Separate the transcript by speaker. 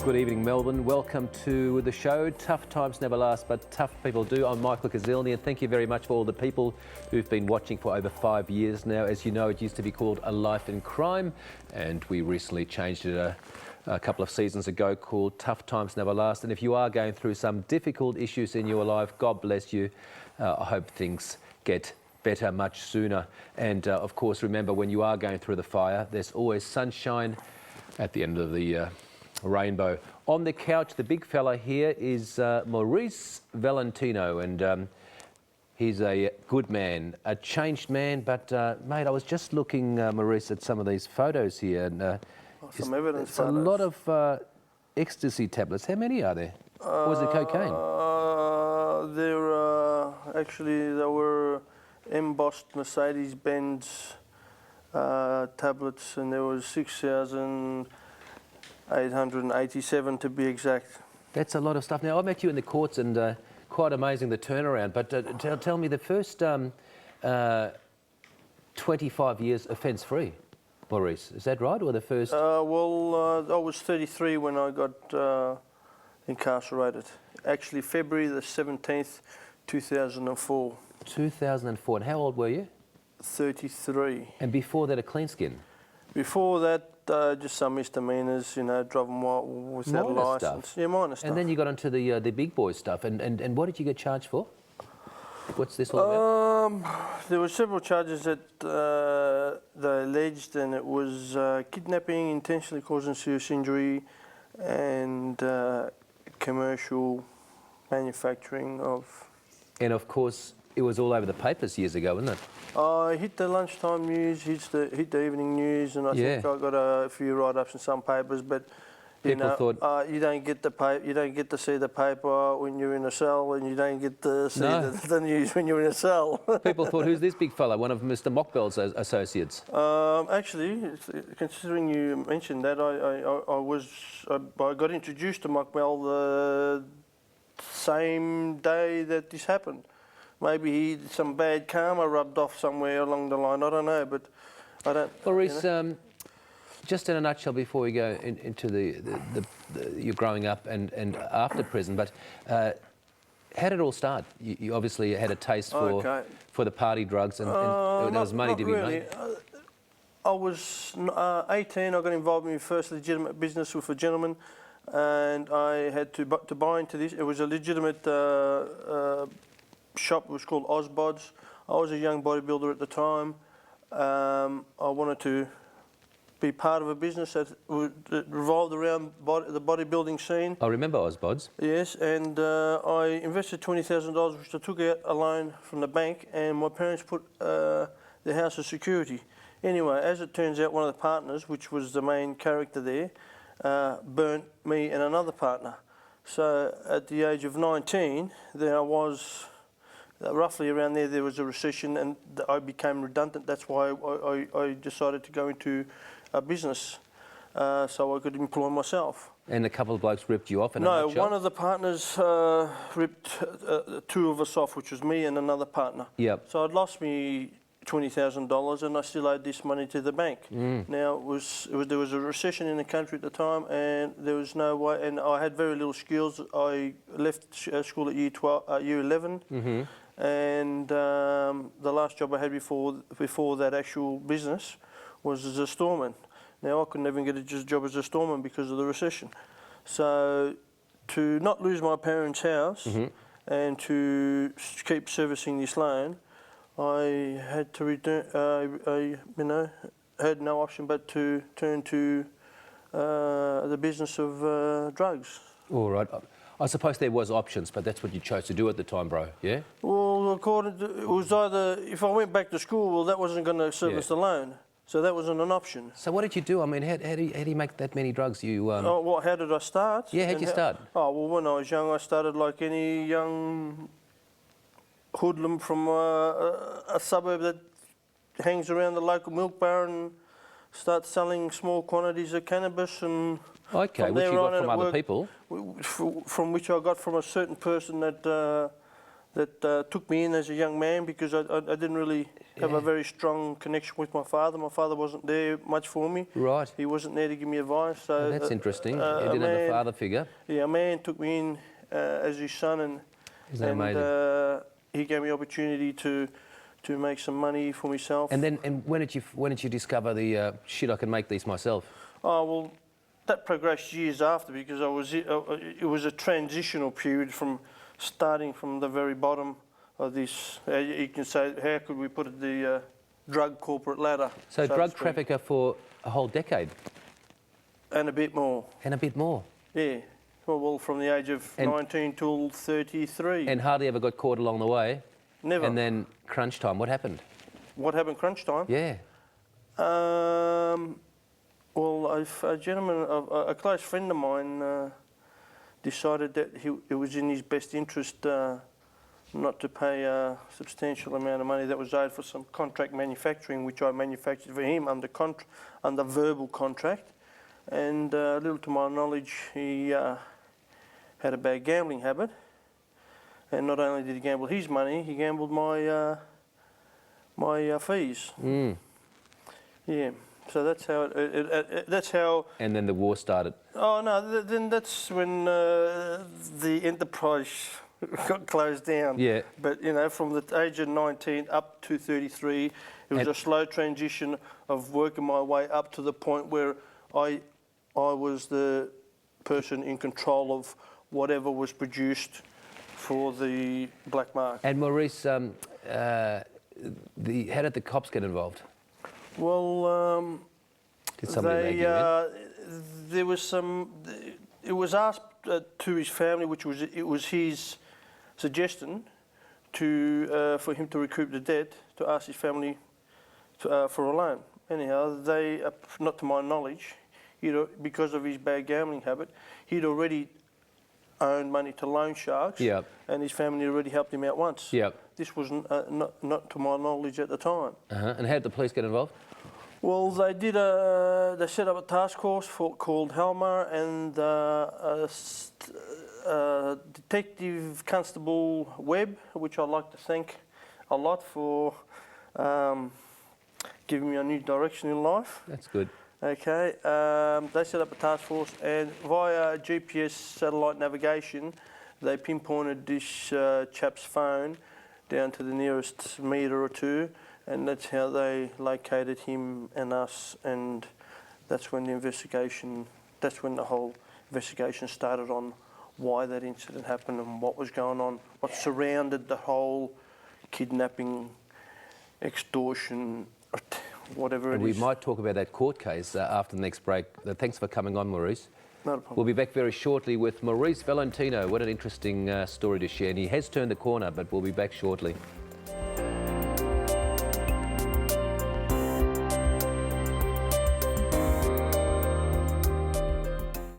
Speaker 1: Good evening, Melbourne. Welcome to the show. Tough times never last, but tough people do. I'm Michael Kuzilny, and thank you very much for all the people who've been watching for over 5 years now. As you know, it used to be called A Life in Crime, and we recently changed it a couple of seasons ago, called Tough Times Never Last. And if you are going through some difficult issues in your life, God bless you. I hope things get better much sooner. And of course, remember, when you are going through the fire, there's always sunshine at the end of the rainbow. On the couch, the big fella here is Maurice Valentino, and he's a good man, a changed man. But mate, I was just looking, Maurice, at some of these photos here, and
Speaker 2: some evidence.
Speaker 1: it's a lot of ecstasy tablets. How many are there? Or is it cocaine?
Speaker 2: There were embossed Mercedes-Benz tablets, and there was 6,887 to be exact.
Speaker 1: That's a lot of stuff. Now, I met you in the courts, and quite amazing the turnaround. But tell me, the first 25 years offence-free, Maurice, is that right, or the first?
Speaker 2: I was 33 when I got incarcerated. Actually, February the 17th, 2004.
Speaker 1: 2004. And how old were you?
Speaker 2: 33.
Speaker 1: And before that, a clean skin?
Speaker 2: Before that, just some misdemeanours, you know, driving without a licence. Yeah, minor stuff.
Speaker 1: And then you got into the big boy stuff. And what did you get charged for? What's this all about?
Speaker 2: There were several charges that they alleged, and it was kidnapping, intentionally causing serious injury, and commercial manufacturing of...
Speaker 1: And of course, it was all over the papers years ago, wasn't it?
Speaker 2: I hit the lunchtime news, hit the evening news, and I think I got a few write-ups in some papers. But
Speaker 1: people thought
Speaker 2: you don't get to see the paper when you're in a cell, and you don't get to see the news when you're in a cell.
Speaker 1: People thought, who's this big fella? One of Mr. Mockbell's associates.
Speaker 2: Actually, considering you mentioned that, I got introduced to Mockbell the same day that this happened. Maybe some bad karma rubbed off somewhere along the line. I don't know, but I don't.
Speaker 1: Maurice, just in a nutshell, before we go into your growing up and after prison, but how did it all start? You obviously had a taste for the party drugs, and there was money to be made.
Speaker 2: I was 18. I got involved in my first legitimate business with a gentleman, and I had to buy into this. It was a legitimate shop. It was called Ozbods. I was a young bodybuilder at the time. I wanted to be part of a business that revolved around the bodybuilding scene.
Speaker 1: I remember Ozbods.
Speaker 2: Yes, and I invested $20,000, which I took out a loan from the bank, and my parents put the house as security. Anyway, as it turns out, one of the partners, which was the main character there, burnt me and another partner. So at the age of 19, there was... roughly around there was a recession, and I became redundant. That's why I decided to go into a business, so I could employ myself. And a couple of blokes ripped you off in a nutshell? No, one of the partners ripped two of us off, which was me and another partner. Yep. So I'd lost me $20,000, and I still owed this money to the bank. Now there was a recession in the country at the time, and there was no way. And I had very little skills. I left school at year 11. And the last job I had before that actual business was as a storeman. Now I couldn't even get a job as a storeman because of the recession. So to not lose my parents' house and to keep servicing this loan, I had to return. I had no option but to turn to the business of drugs. All right. I suppose there was options, but that's what you chose to do at the time, bro, yeah? Well, it was either, if I went back to school, well, that wasn't going to service the loan, so that wasn't an option. So what did you do? I mean, how do you make that many drugs? How did I start? Yeah, how'd you start? Oh, well, when I was young, I started like any young hoodlum from a suburb that hangs around the local milk bar and starts selling small quantities of cannabis, and which you got from other people? From which I got from a certain person that that took me in as a young man because I didn't really have a very strong connection with my father. My father wasn't there much for me.
Speaker 1: Right.
Speaker 2: He wasn't there to give me advice. So
Speaker 1: Oh, that's interesting. You didn't have a father figure.
Speaker 2: Yeah, a man took me in as his son, and
Speaker 1: Isn't that amazing?
Speaker 2: he gave me opportunity to make some money for myself.
Speaker 1: And then, when did you discover the shit? I can make these myself.
Speaker 2: Oh well, that progressed years after because it was a transitional period from starting from the very bottom of this. You can say, how could we put it, the drug corporate ladder?
Speaker 1: So
Speaker 2: to
Speaker 1: drug
Speaker 2: speak.
Speaker 1: trafficker for a whole decade.
Speaker 2: And a bit more.
Speaker 1: And a bit more.
Speaker 2: Yeah. Well, from the age of 19 till 33.
Speaker 1: And hardly ever got caught along the way.
Speaker 2: Never.
Speaker 1: And then crunch time, what happened?
Speaker 2: What happened crunch time?
Speaker 1: Yeah.
Speaker 2: Well, a gentleman, a close friend of mine, decided that it was in his best interest not to pay a substantial amount of money that was owed for some contract manufacturing, which I manufactured for him under verbal contract. And little to my knowledge, he had a bad gambling habit. And not only did he gamble his money, he gambled my fees.
Speaker 1: Mm.
Speaker 2: Yeah. So that's how that's how.
Speaker 1: And then the war started.
Speaker 2: Oh no! Then that's when the enterprise got closed down.
Speaker 1: Yeah.
Speaker 2: But you know, from the age of 19 up to 33, it was a slow transition of working my way up to the point where I was the person in control of whatever was produced for the black market.
Speaker 1: And Maurice, how did the cops get involved?
Speaker 2: Well,
Speaker 1: Did somebody make you in?
Speaker 2: there was some. It was asked to his family, it was his suggestion for him to recoup the debt, to ask his family for a loan. Anyhow, they, not to my knowledge, because of his bad gambling habit, he'd already owned money to loan sharks,
Speaker 1: Yep.
Speaker 2: and his family already helped him out once.
Speaker 1: Yep.
Speaker 2: This was not to my knowledge at the time.
Speaker 1: And how did the police get involved?
Speaker 2: Well, they set up a task force called Helmer, and Detective Constable Webb, which I'd like to thank a lot for giving me a new direction in life.
Speaker 1: That's good.
Speaker 2: Okay, they set up a task force, and via GPS satellite navigation, they pinpointed this chap's phone down to the nearest metre or two, and that's how they located him and us, and that's when the whole investigation started on why that incident happened and what was going on, what surrounded the whole kidnapping, extortion, whatever
Speaker 1: And
Speaker 2: it
Speaker 1: we
Speaker 2: is.
Speaker 1: might talk about that court case after the next break. Thanks for coming on, Maurice.
Speaker 2: Not a problem.
Speaker 1: We'll be back very shortly with Maurice Valentino. What an interesting story to share. And he has turned the corner, but we'll be back shortly.